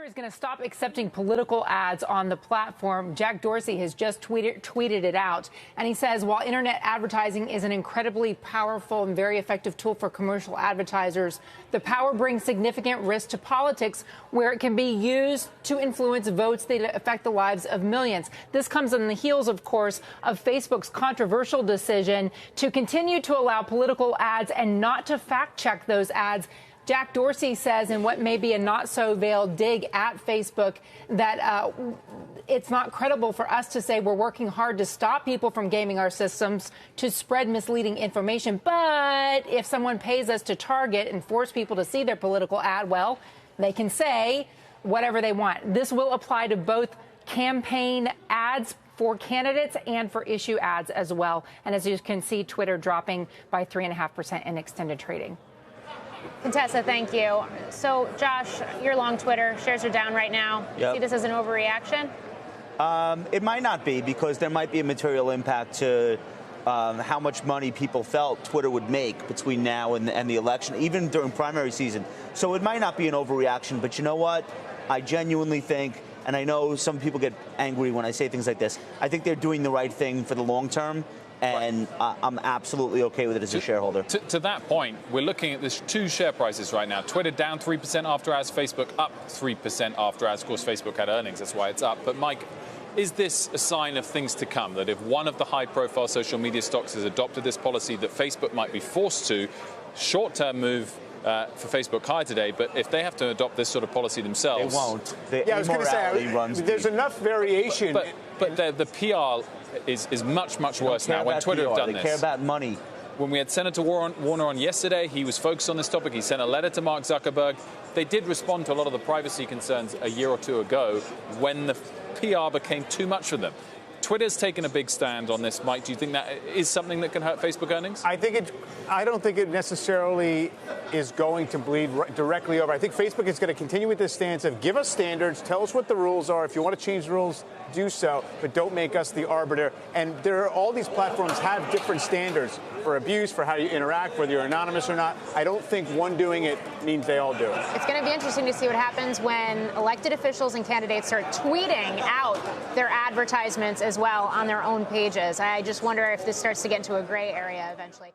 is going to stop accepting political ads on the platform. Jack Dorsey has just tweeted it out. And he says, while internet advertising is an incredibly powerful and very effective tool for commercial advertisers, the power brings significant risk to politics, where it can be used to influence votes that affect the lives of millions. This comes on the heels, of course, of Facebook's controversial decision to continue to allow political ads and not to fact check those ads. Jack Dorsey says, in what may be a not-so-veiled dig at Facebook, that it's not credible for us to say we're working hard to stop people from gaming our systems to spread misleading information. But if someone pays us to target and force people to see their political ad, well, they can say whatever they want. This will apply to both campaign ads for candidates and for issue ads as well. And as you can see, Twitter dropping by 3.5% in extended trading. Contessa, thank you. So, Josh, you're long Twitter. Shares are down right now. Yep. See this as an overreaction? It might not be, because there might be a material impact to how much money people felt Twitter would make between now and the election, even during primary season. So it might not be an overreaction. But you know what? I genuinely think, and I know some people get angry when I say things like this, I think they're doing the right thing for the long term. And I'm absolutely okay with it as a shareholder. To that point, we're looking at this two share prices right now. Twitter down 3% after ads, Facebook up 3% after ads. Of course, Facebook had earnings, that's why it's up. But Mike, is this a sign of things to come, that if one of the high-profile social media stocks has adopted this policy, that Facebook might be forced to, short-term move for Facebook high today, but if they have to adopt this sort of policy themselves... They won't. Yeah, I was going to say, there's enough variation. But the PR is much, much worse now. When Twitter have done this. They care about money. When we had Senator Warner on yesterday, he was focused on this topic. He sent a letter to Mark Zuckerberg. They did respond to a lot of the privacy concerns a year or two ago when the PR became too much for them. Twitter's taken a big stand on this. Mike, do you think that is something that can hurt Facebook earnings? I don't think it necessarily is going to bleed directly over. I think Facebook is going to continue with this stance of give us standards, tell us what the rules are. If you want to change the rules, do so, but don't make us the arbiter. And all these platforms have different standards for abuse, for how you interact, whether you're anonymous or not. I don't think one doing it means they all do it. It's going to be interesting to see what happens when elected officials and candidates start tweeting out their advertisements as well on their own pages. I just wonder if this starts to get into a gray area eventually.